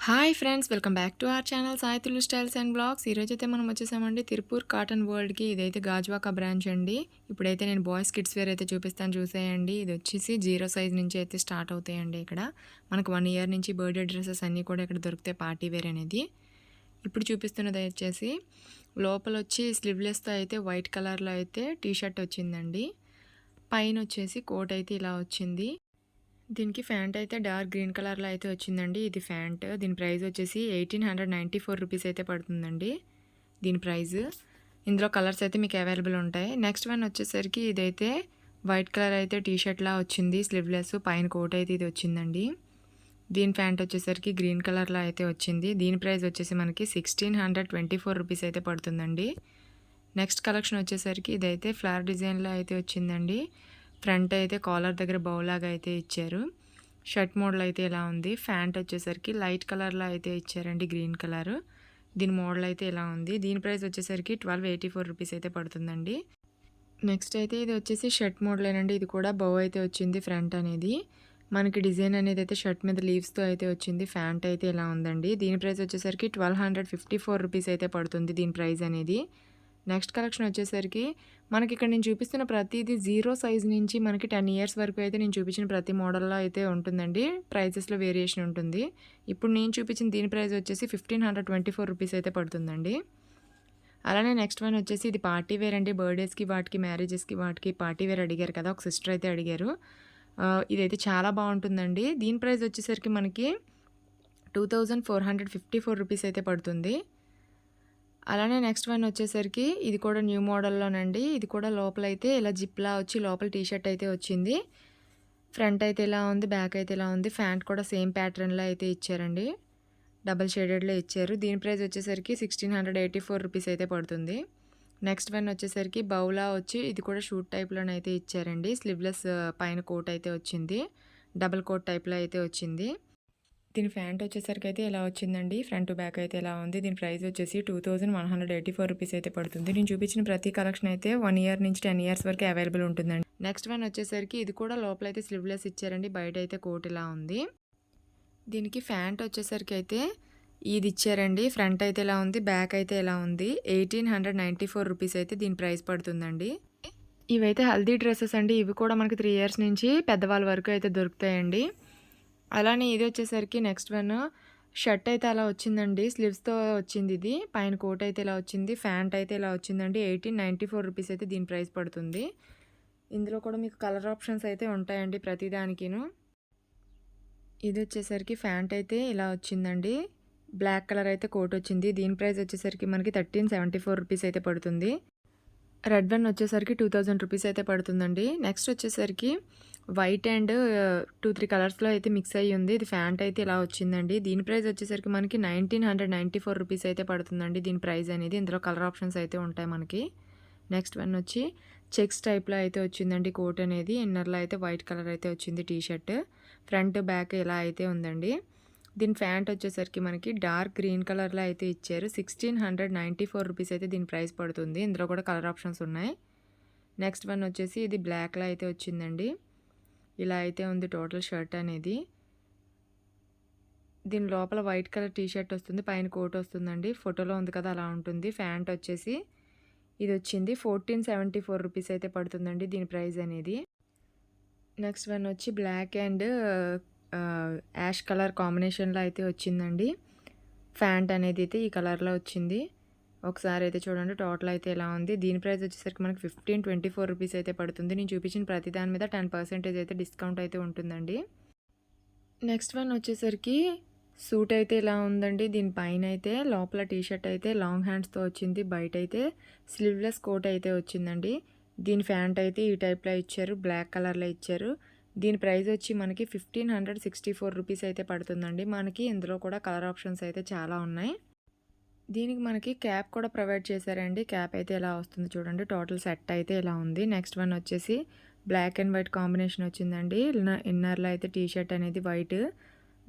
Hi friends, welcome back to our channel Sai Tulu styles and blogs. ఈరోజైతే మనం వచ్చేసామండి Tirupur cotton వరల్డ్కి. ఇదైతే గాజువాక బ్రాంచ్ అండి. ఇప్పుడైతే నేను బాయ్స్ కిడ్స్ వేర్ అయితే చూపిస్తాను, చూసేయండి. ఇది వచ్చేసి 0 సైజ్ నుంచి అయితే స్టార్ట్ అవుతాయండి. ఇక్కడ మనకు 1 ఇయర్ నుంచి బర్త్డే డ్రెస్సెస్ అన్నీ కూడా ఇక్కడ దొరుకుతాయి, పార్టీ వేర్ అనేది. ఇప్పుడు చూపిస్తున్నది వచ్చేసి లోపల వచ్చి స్లీవ్లెస్తో అయితే వైట్ కలర్లో అయితే టీ షర్ట్ వచ్చిందండి. పైన వచ్చేసి కోట్ అయితే ఇలా వచ్చింది. దీనికి ఫ్యాంట్ అయితే డార్క్ గ్రీన్ కలర్లో అయితే వచ్చిందండి. ఇది ఫ్యాంట్. దీని ప్రైస్ వచ్చేసి 1894 రూపీస్ అయితే పడుతుందండి దీని ప్రైస్. ఇందులో కలర్స్ అయితే మీకు అవైలబుల్ ఉంటాయి. నెక్స్ట్ వన్ వచ్చేసరికి ఇదైతే వైట్ కలర్ అయితే టీ షర్ట్లా వచ్చింది, స్లీవ్లెస్, పైన కోట్ అయితే ఇది వచ్చిందండి. దీని ఫ్యాంట్ వచ్చేసరికి గ్రీన్ కలర్లో అయితే వచ్చింది. దీని ప్రైస్ వచ్చేసి మనకి 1624 రూపీస్ అయితే పడుతుందండి. నెక్స్ట్ కలెక్షన్ వచ్చేసరికి ఇదైతే ఫ్లవర్ డిజైన్లో అయితే వచ్చిందండి. ఫ్రంట్ అయితే కాలర్ దగ్గర బౌలాగా అయితే ఇచ్చారు. షర్ట్ మోడల్ అయితే ఇలా ఉంది. ఫ్యాంట్ వచ్చేసరికి లైట్ కలర్లో అయితే ఇచ్చారండి, గ్రీన్ కలర్. దీని మోడల్ అయితే ఇలా ఉంది. దీని ప్రైస్ వచ్చేసరికి 1284 రూపీస్ అయితే పడుతుందండి. నెక్స్ట్ అయితే ఇది వచ్చేసి షర్ట్ మోడలేనండి. ఇది కూడా బౌ అయితే వచ్చింది ఫ్రంట్ అనేది. మనకి డిజైన్ అనేది అయితే షర్ట్ మీద లీవ్స్తో అయితే వచ్చింది. ఫ్యాంట్ అయితే ఇలా ఉందండి. దీని ప్రైస్ వచ్చేసరికి 1254 రూపీస్ అయితే పడుతుంది దీని ప్రైస్ అనేది. నెక్స్ట్ కలెక్షన్ వచ్చేసరికి మనకి ఇక్కడ నేను చూపిస్తున్న ప్రతిదీ 0 సైజ్ నుంచి మనకి 10 ఇయర్స్ వరకు అయితే నేను చూపించిన ప్రతి మోడల్లో అయితే ఉంటుందండి. ప్రైజెస్లో వేరియేషన్ ఉంటుంది. ఇప్పుడు నేను చూపించిన దీని ప్రైస్ వచ్చేసి 1524 రూపీస్ అయితే పడుతుందండి. అలానే నెక్స్ట్ వన్ వచ్చేసి ఇది పార్టీ వేర్ అండి. బర్త్డేస్కి, వాటికి, మ్యారేజెస్కి, వాటికి పార్టీ వేర్ అడిగారు కదా, ఒక సిస్టర్ అయితే అడిగారు. ఇదైతే చాలా బాగుంటుందండి. దీని ప్రైస్ వచ్చేసరికి మనకి 2454 రూపీస్ అయితే పడుతుంది. అలానే నెక్స్ట్ వన్ వచ్చేసరికి ఇది కూడా న్యూ మోడల్లోనండి. ఇది కూడా లోపలైతే ఇలా జిప్లా వచ్చి లోపల టీ షర్ట్ అయితే వచ్చింది. ఫ్రంట్ అయితే ఇలా ఉంది, బ్యాక్ అయితే ఇలా ఉంది. ఫ్యాంట్ కూడా సేమ్ ప్యాటర్న్లో అయితే ఇచ్చారండి, డబల్ షేడెడ్లో ఇచ్చారు. దీని ప్రైస్ వచ్చేసరికి 1684 రూపీస్ అయితే పడుతుంది. నెక్స్ట్ వన్ వచ్చేసరికి బౌలా వచ్చి ఇది కూడా షూట్ టైప్లోనైతే ఇచ్చారండి. స్లీవ్లెస్ పైన కోట్ అయితే వచ్చింది, డబల్ కోట్ టైప్లో అయితే వచ్చింది. దీని ఫ్యాంట్ వచ్చేసరికి అయితే ఇలా వచ్చిందండి. ఫ్రంట్ టు బ్యాక్ అయితే ఇలా ఉంది. దీని ప్రైస్ వచ్చేసి 2184 రూపీస్ అయితే పడుతుంది. నేను చూపించిన ప్రతి కలెక్షన్ అయితే 1 ఇయర్ నుంచి 10 ఇయర్స్ వరకు అవైలబుల్ ఉంటుందండి. నెక్స్ట్ వన్ వచ్చేసరికి ఇది కూడా లోపల అయితే స్లీవ్లెస్ ఇచ్చారండి, బయట అయితే కోట్ ఇలా ఉంది. దీనికి ఫ్యాంట్ వచ్చేసరికి అయితే ఇది ఇచ్చారండి. ఫ్రంట్ అయితే ఇలా ఉంది, బ్యాక్ అయితే ఇలా ఉంది. 1894 రూపీస్ అయితే దీని ప్రైస్ పడుతుందండి. ఇవైతే హల్దీ డ్రెస్సెస్ అండి. ఇవి కూడా మనకి 3 ఇయర్స్ నుంచి పెద్దవాళ్ళ వరకు అయితే దొరుకుతాయండి. అలానే ఇది వచ్చేసరికి నెక్స్ట్ వన్ షర్ట్ అయితే అలా వచ్చిందండి, స్లీవ్స్తో వచ్చింది. ఇది పైన కోట్ అయితే ఇలా వచ్చింది, ఫ్యాంట్ అయితే ఇలా వచ్చిందండి. 1894 రూపీస్ అయితే దీని ప్రైస్ పడుతుంది. ఇందులో కూడా మీకు కలర్ ఆప్షన్స్ అయితే ఉంటాయండి ప్రతిదానికిను. ఇది వచ్చేసరికి ఫ్యాంట్ అయితే ఇలా వచ్చిందండి, బ్లాక్ కలర్ అయితే కోట్ వచ్చింది. దీని ప్రైస్ వచ్చేసరికి మనకి 1374 రూపీస్ అయితే పడుతుంది. రెడ్ వన్ వచ్చేసరికి 2000 రూపీస్ అయితే పడుతుందండి. నెక్స్ట్ వచ్చేసరికి వైట్ అండ్ 2-3 కలర్స్లో అయితే మిక్స్ అయ్యి ఉంది. ఇది ఫ్యాంట్ అయితే ఇలా వచ్చిందండి. దీని ప్రైస్ వచ్చేసరికి మనకి 1994 రూపీస్ అయితే పడుతుందండి దీని ప్రైస్ అనేది. ఇందులో కలర్ ఆప్షన్స్ అయితే ఉంటాయి మనకి. నెక్స్ట్ వన్ వచ్చి చెక్స్ టైప్లో అయితే వచ్చిందండి కోట్ అనేది. ఇన్నర్లో అయితే వైట్ కలర్ అయితే వచ్చింది టీ షర్ట్. ఫ్రంట్ బ్యాక్ ఇలా అయితే ఉందండి. దీని ఫ్యాంట్ వచ్చేసరికి మనకి డార్క్ గ్రీన్ కలర్లో అయితే ఇచ్చారు. 1694 రూపీస్ అయితే దీని ప్రైస్ పడుతుంది. ఇందులో కూడా కలర్ ఆప్షన్స్ ఉన్నాయి. నెక్స్ట్ వన్ వచ్చేసి ఇది బ్లాక్లో అయితే వచ్చిందండి. ఇలా అయితే ఉంది టోటల్ షర్ట్ అనేది. దీని లోపల వైట్ కలర్ టీ షర్ట్ వస్తుంది, పైన కోట్ వస్తుందండి. ఫోటోలో ఉంది కదా అలా ఉంటుంది. ఫ్యాంట్ వచ్చేసి ఇది వచ్చింది. 1474 రూపీస్ అయితే పడుతుందండి దీని ప్రైస్ అనేది. నెక్స్ట్ వన్ వచ్చి బ్లాక్ అండ్ యాష్ కలర్ కాంబినేషన్లో అయితే వచ్చిందండి. ఫ్యాంట్ అనేది అయితే ఈ కలర్లో వచ్చింది. ఒకసారి అయితే చూడండి టోటల్ అయితే ఎలా ఉంది. దీని ప్రైస్ వచ్చేసరికి మనకి 1524 రూపీస్ అయితే పడుతుంది. నేను చూపించిన ప్రతి దాని మీద 10% అయితే డిస్కౌంట్ అయితే ఉంటుందండి. నెక్స్ట్ వన్ వచ్చేసరికి సూట్ అయితే ఇలా ఉందండి. దీనిపైన అయితే లోపల టీషర్ట్ అయితే లాంగ్ హ్యాండ్స్తో వచ్చింది, బయట అయితే స్లీవ్లెస్ కోట్ అయితే వచ్చిందండి. దీని ఫ్యాంట్ అయితే ఈ టైప్లో ఇచ్చారు, బ్లాక్ కలర్లో ఇచ్చారు. దీని ప్రైస్ వచ్చి మనకి 1564 రూపీస్ అయితే పడుతుందండి. మనకి ఇందులో కూడా కలర్ ఆప్షన్స్ అయితే చాలా ఉన్నాయి. దీనికి మనకి క్యాప్ కూడా ప్రొవైడ్ చేశారండి. క్యాప్ అయితే ఎలా వస్తుంది చూడండి. టోటల్ సెట్ అయితే ఇలా ఉంది. నెక్స్ట్ వన్ వచ్చేసి బ్లాక్ అండ్ వైట్ కాంబినేషన్ వచ్చిందండి. ఇన్నర్లో అయితే టీ షర్ట్ అనేది వైట్,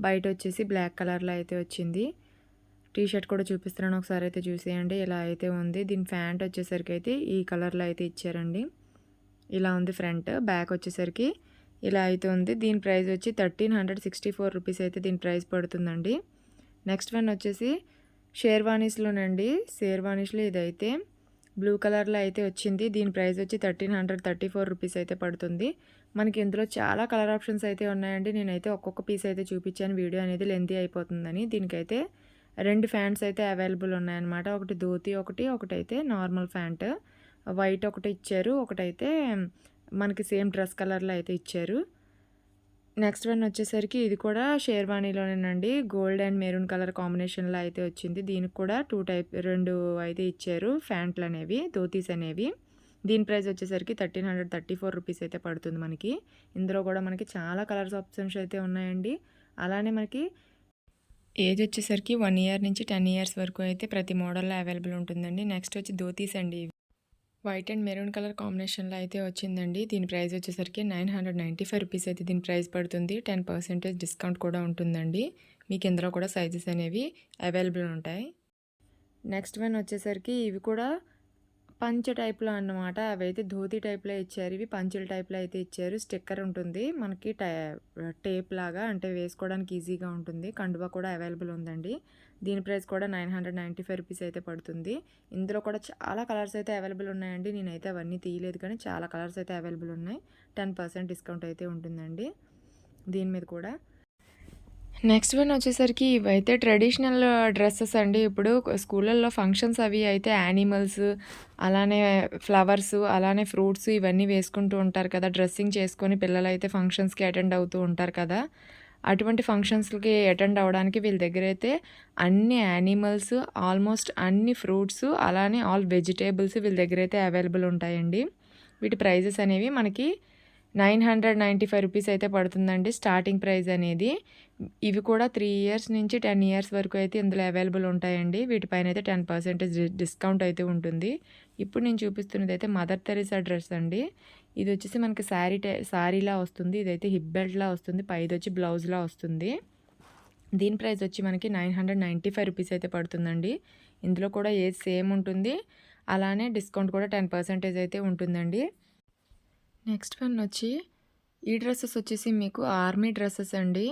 బయట వచ్చేసి బ్లాక్ కలర్లో అయితే వచ్చింది. టీ షర్ట్ కూడా చూపిస్తున్నాను, ఒకసారి అయితే చూసేయండి. ఇలా అయితే ఉంది. దీని ఫ్యాంట్ వచ్చేసరికి అయితే ఈ కలర్లో అయితే ఇచ్చారండి. ఇలా ఉంది ఫ్రంట్. బ్యాక్ వచ్చేసరికి ఇలా అయితే ఉంది. దీని ప్రైస్ వచ్చి 1364 రూపీస్ అయితే దీని ప్రైస్ పడుతుందండి. నెక్స్ట్ వన్ వచ్చేసి షేర్వానీస్లోనండి. షేర్వానీస్లో ఇదైతే బ్లూ కలర్లో అయితే వచ్చింది. దీని ప్రైస్ వచ్చి 1334 రూపీస్ అయితే పడుతుంది. మనకి ఇందులో చాలా కలర్ ఆప్షన్స్ అయితే ఉన్నాయండి. నేనైతే ఒక్కొక్క పీస్ అయితే చూపించాను, వీడియో అనేది లెంతీ అయిపోతుందని. దీనికైతే 2 ఫ్యాంట్స్ అయితే అవైలబుల్ ఉన్నాయన్నమాట. ఒకటి ధోతి ఒకటైతే నార్మల్ ఫ్యాంట్. వైట్ ఒకటి ఇచ్చారు, ఒకటైతే మనకి సేమ్ డ్రెస్ కలర్లో అయితే ఇచ్చారు. నెక్స్ట్ వన్ వచ్చేసరికి ఇది కూడా షేర్వానీలోనేనండి. గోల్డ్ అండ్ మెరూన్ కలర్ కాంబినేషన్లో అయితే వచ్చింది. దీనికి కూడా 2 అయితే ఇచ్చారు ఫ్యాంట్లు అనేవి, ధోతీస్ అనేవి. దీని ప్రైస్ వచ్చేసరికి 1334 రూపీస్ అయితే పడుతుంది మనకి. ఇందులో కూడా మనకి చాలా కలర్స్ ఆప్షన్స్ అయితే ఉన్నాయండి. అలానే మనకి ఏజ్ వచ్చేసరికి 1 ఇయర్ నుంచి 10 ఇయర్స్ వరకు అయితే ప్రతి మోడల్లో అవైలబుల్ ఉంటుందండి. నెక్స్ట్ వచ్చి ధోతీస్ అండి. వైట్ అండ్ మెరూన్ కలర్ కాంబినేషన్లో అయితే వచ్చిందండి. దీని ప్రైస్ వచ్చేసరికి 995 రూపీస్ అయితే దీని ప్రైస్ పడుతుంది. 10% డిస్కౌంట్ కూడా ఉంటుందండి. మీకు ఇందులో కూడా సైజెస్ అనేవి అవైలబుల్ ఉంటాయి. నెక్స్ట్ వన్ వచ్చేసరికి ఇవి కూడా పంచ టైప్లో అన్నమాట. అవి అయితే ధోతి టైప్లో ఇచ్చారు. ఇవి పంచుల టైప్లో అయితే ఇచ్చారు. స్టిక్కర్ ఉంటుంది మనకి, టేప్ లాగా, అంటే వేసుకోవడానికి ఈజీగా ఉంటుంది. కండువా కూడా అవైలబుల్ ఉందండి. దీని ప్రైస్ కూడా 995 రూపీస్ అయితే పడుతుంది. ఇందులో కూడా చాలా కలర్స్ అయితే అవైలబుల్ ఉన్నాయండి. నేనైతే అవన్నీ తీయలేదు, కానీ చాలా కలర్స్ అయితే అవైలబుల్ ఉన్నాయి. 10% డిస్కౌంట్ అయితే ఉంటుందండి దీని మీద కూడా. నెక్స్ట్ వన్ వచ్చేసరికి ఇవైతే ట్రెడిషనల్ డ్రెస్సెస్ అండి. ఇప్పుడు స్కూళ్ళల్లో ఫంక్షన్స్ అవి అయితే యానిమల్స్, అలానే ఫ్లవర్స్, అలానే ఫ్రూట్స్ ఇవన్నీ వేసుకుంటూ ఉంటారు కదా. డ్రెస్సింగ్ చేసుకొని పిల్లలు అయితే ఫంక్షన్స్కి అటెండ్ అవుతూ ఉంటారు కదా. అటువంటి ఫంక్షన్స్కి అటెండ్ అవ్వడానికి వీళ్ళ దగ్గర అయితే అన్ని యానిమల్స్, ఆల్మోస్ట్ అన్ని ఫ్రూట్స్, అలానే ఆల్ వెజిటేబుల్స్ వీళ్ళ దగ్గర అయితే అవైలబుల్ ఉంటాయండి. వీటి ప్రైజెస్ అనేవి మనకి 995 రూపీస్ అయితే పడుతుందండి స్టార్టింగ్ ప్రైస్ అనేది. ఇవి కూడా 3 ఇయర్స్ నుంచి 10 ఇయర్స్ వరకు అయితే ఇందులో అవైలబుల్ ఉంటాయండి. వీటిపైన అయితే 10% డిస్కౌంట్ అయితే ఉంటుంది. ఇప్పుడు నేను చూపిస్తున్నది అయితే మదర్ తెరీసా డ్రెస్ అండి. ఇది వచ్చేసి మనకి శారీలా వస్తుంది. ఇదైతే హిప్ బెల్ట్లా వస్తుంది. పైది వచ్చి బ్లౌజ్లా వస్తుంది. దీని ప్రైస్ వచ్చి మనకి 995 రూపీస్ అయితే పడుతుందండి. ఇందులో కూడా ఏజ్ సేమ్ ఉంటుంది, అలానే డిస్కౌంట్ కూడా 10% అయితే ఉంటుందండి. నెక్స్ట్ వన్ వచ్చి ఈ డ్రెస్సెస్ వచ్చేసి మీకు ఆర్మీ డ్రెస్సెస్ అండి.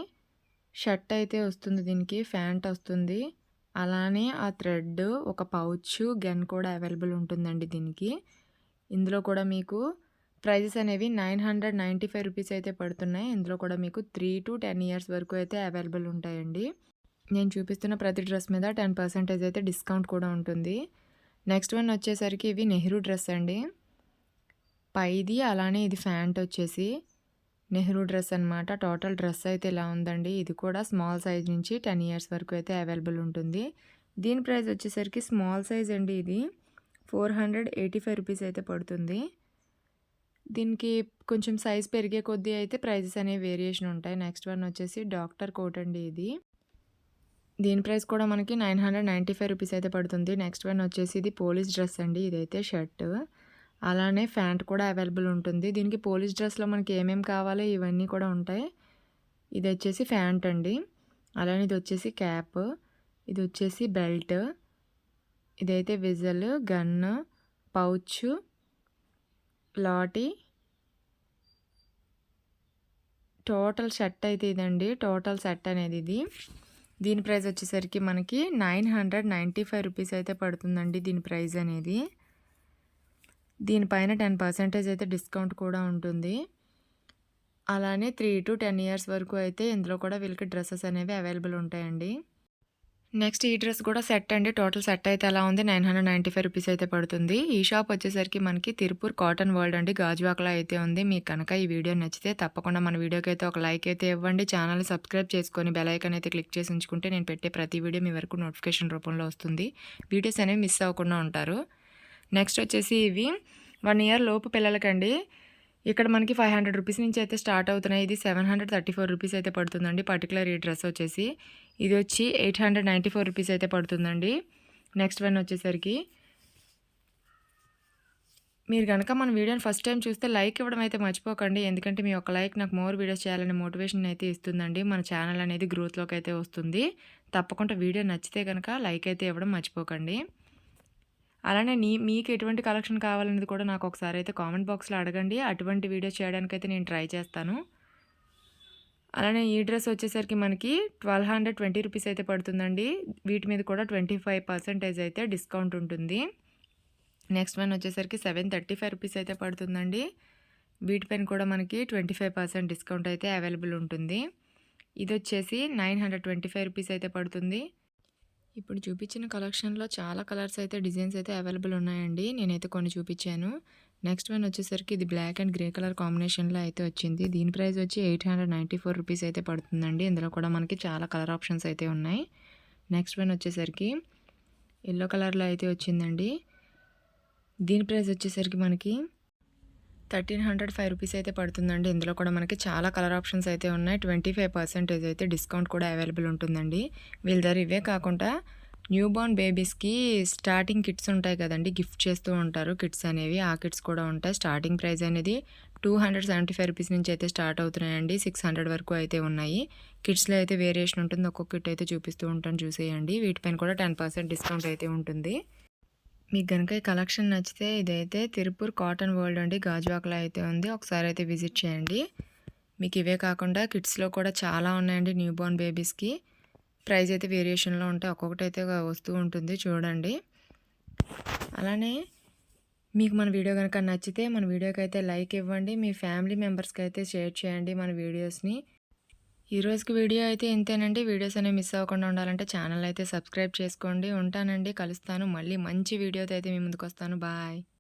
షర్ట్ అయితే వస్తుంది, దీనికి ప్యాంట్ వస్తుంది, అలానే ఆ థ్రెడ్, ఒక పౌచ్, గన్ కూడా అవైలబుల్ ఉంటుందండి దీనికి. ఇందులో కూడా మీకు ప్రైజెస్ అనేవి 995 రూపీస్ అయితే పడుతున్నాయి. ఇందులో కూడా మీకు 3 to 10 ఇయర్స్ వరకు అయితే అవైలబుల్ ఉంటాయండి. నేను చూపిస్తున్న ప్రతి డ్రెస్ మీద 10% అయితే డిస్కౌంట్ కూడా ఉంటుంది. నెక్స్ట్ వన్ వచ్చేసరికి ఇవి నెహ్రూ డ్రెస్ అండి. పైది అలానే ఇది ప్యాంట్ వచ్చేసి నెహ్రూ డ్రెస్ అనమాట. టోటల్ డ్రెస్ అయితే ఇలా ఉందండి. ఇది కూడా స్మాల్ సైజ్ నుంచి 10 ఇయర్స్ వరకు అయితే అవైలబుల్ ఉంటుంది. దీని ప్రైస్ వచ్చేసరికి స్మాల్ సైజ్ అండి. ఇది 485 రూపీస్ అయితే పడుతుంది. దీనికి కొంచెం సైజ్ పెరిగే కొద్దీ అయితే ప్రైజెస్ అనేవి వేరియేషన్ ఉంటాయి. నెక్స్ట్ వన్ వచ్చేసి డాక్టర్ కోట్ అండి. ఇది దీని ప్రైస్ కూడా మనకి 995 రూపీస్ అయితే పడుతుంది. నెక్స్ట్ వన్ వచ్చేసి ఇది పోలీస్ డ్రెస్ అండి. ఇదైతే షర్ట్, అలానే ప్యాంట్ కూడా అవైలబుల్ ఉంటుంది. దీనికి పోలీస్ డ్రెస్లో మనకి ఏమేమి కావాలో ఇవన్నీ కూడా ఉంటాయి. ఇది వచ్చేసి ప్యాంట్ అండి, అలానే ఇది వచ్చేసి క్యాప్, ఇది వచ్చేసి బెల్ట్, ఇదైతే whistle, gun, pouch, lathi, total shirt అయితే ఇదండి. టోటల్ సెట్ అనేది ఇది. దీని ప్రైస్ వచ్చేసరికి మనకి 995 రూపీస్ అయితే పడుతుందండి దీని ప్రైస్ అనేది. దీనిపైన 10% అయితే డిస్కౌంట్ కూడా ఉంటుంది. అలానే 3 to 10 ఇయర్స్ వరకు అయితే ఇందులో కూడా వీళ్ళకి డ్రెస్సెస్ అనేవి అవైలబుల్ ఉంటాయండి. నెక్స్ట్ ఈ డ్రెస్ కూడా సెట్ అండి. టోటల్ సెట్ అయితే ఎలా ఉంది, 995 రూపీస్ అయితే పడుతుంది. ఈ షాప్ వచ్చేసరికి మనకి తిరుపూర్ కాటన్ వరల్డ్ అండి, గాజువాకలో అయితే ఉంది. మీకు కనుక ఈ వీడియో నచ్చితే తప్పకుండా మన వీడియోకి అయితే ఒక లైక్ అయితే ఇవ్వండి. ఛానల్ని సబ్స్క్రైబ్ చేసుకొని బెల్ ఐకాన్ అయితే క్లిక్ చేసి ఉంచుకుంటే నేను పెట్టే ప్రతి వీడియో మీ వరకు నోటిఫికేషన్ రూపంలో వస్తుంది. వీడియోస్ అనేవి మిస్ అవ్వకుండా ఉంటారు. నెక్స్ట్ వచ్చేసి ఇవి 1 ఇయర్ లోపు పిల్లలకండి. ఇక్కడ మనకి 500 రూపీస్ నుంచి అయితే స్టార్ట్ అవుతున్నాయి. ఇది 734 రూపీస్ అయితే పడుతుందండి. పర్టికులర్ ఈ డ్రెస్ వచ్చేసి ఇది వచ్చి 894 రూపీస్ అయితే పడుతుందండి. నెక్స్ట్ వన్ వచ్చేసరికి మీరు కనుక మన వీడియోని ఫస్ట్ టైం చూస్తే లైక్ ఇవ్వడం అయితే మర్చిపోకండి. ఎందుకంటే మీ ఒక లైక్ నాకు మోర్ వీడియోస్ చేయాలనే మోటివేషన్ అయితే ఇస్తుందండి. మన ఛానల్ అనేది గ్రోత్లోకి అయితే వస్తుంది. తప్పకుండా వీడియో నచ్చితే కనుక లైక్ అయితే ఇవ్వడం మర్చిపోకండి. అలానే మీకు ఎటువంటి కలెక్షన్ కావాలనేది కూడా నాకు ఒకసారి అయితే కామెంట్ బాక్స్లో అడగండి. అటువంటి వీడియో చేయడానికైతే నేను ట్రై చేస్తాను. అలానే ఈ డ్రెస్ వచ్చేసరికి మనకి 1220 రూపీస్ అయితే పడుతుందండి. వీటి మీద కూడా 25% అయితే డిస్కౌంట్ ఉంటుంది. నెక్స్ట్ వన్ వచ్చేసరికి 735 రూపీస్ అయితే పడుతుందండి. వీటిపైన కూడా మనకి 25% డిస్కౌంట్ అయితే అవైలబుల్ ఉంటుంది. ఇది వచ్చేసి 925 రూపీస్ అయితే పడుతుంది. ఇప్పుడు చూపించిన కలెక్షన్లో చాలా కలర్స్ అయితే డిజైన్స్ అయితే అవైలబుల్ ఉన్నాయండి. నేనైతే కొన్ని చూపించాను. నెక్స్ట్ వన్ వచ్చేసరికి ఇది బ్లాక్ అండ్ గ్రే కలర్ కాంబినేషన్లో అయితే వచ్చింది. దీని ప్రైస్ వచ్చి 894 రూపీస్ అయితే పడుతుందండి. ఇందులో కూడా మనకి చాలా కలర్ ఆప్షన్స్ అయితే ఉన్నాయి. నెక్స్ట్ వన్ వచ్చేసరికి ఎల్లో కలర్లో అయితే వచ్చిందండి. దీని ప్రైస్ వచ్చేసరికి మనకి 1305 రూపీస్ అయితే పడుతుందండి. ఇందులో కూడా మనకి చాలా కలర్ ఆప్షన్స్ అయితే ఉన్నాయి. 25% అయితే డిస్కౌంట్ కూడా అవైలబుల్ ఉంటుందండి. వీళ్ళ దగ్గర ఇవే కాకుండా న్యూ బోర్న్ బేబీస్కి స్టార్టింగ్ కిట్స్ ఉంటాయి కదండి, గిఫ్ట్ చేస్తూ ఉంటారు కిట్స్ అనేవి. ఆ కిట్స్ కూడా ఉంటాయి. స్టార్టింగ్ ప్రైస్ అనేది 275 రూపీస్ నుంచి అయితే స్టార్ట్ అవుతున్నాయండి. 600 వరకు అయితే ఉన్నాయి. కిట్స్లో అయితే వేరియేషన్ ఉంటుంది. ఒక్కొక్క కిట్ అయితే చూపిస్తూ ఉంటాను, చూసేయండి. వీటిపైన కూడా 10% డిస్కౌంట్ అయితే ఉంటుంది. మీకు కనుక ఈ కలెక్షన్ నచ్చితే ఇదైతే తిరుపూర్ కాటన్ వరల్డ్ అండి, గాజువాకలో అయితే ఉంది. ఒకసారి అయితే విజిట్ చేయండి. మీకు ఇవే కాకుండా కిడ్స్లో కూడా చాలా ఉన్నాయండి న్యూ బోర్న్ బేబీస్కి. ప్రైస్ అయితే వేరియేషన్లో ఉంటాయి. ఒక్కొక్కటి అయితే వస్తూ ఉంటుంది, చూడండి. అలానే మీకు మన వీడియో కనుక నచ్చితే మన వీడియోకి అయితే లైక్ ఇవ్వండి. మీ ఫ్యామిలీ మెంబర్స్కి అయితే షేర్ చేయండి మన వీడియోస్ని. ఈ రోజుకి వీడియో అయితే ఇంతేనండి. వీడియోస్ అనేవి మిస్ అవ్వకుండా ఉండాలంటే ఛానల్ అయితే సబ్స్క్రైబ్ చేసుకోండి. ఉంటానండి, కలుస్తాను మళ్ళీ మంచి వీడియోతో అయితే మీ ముందుకు వస్తాను. బాయ్.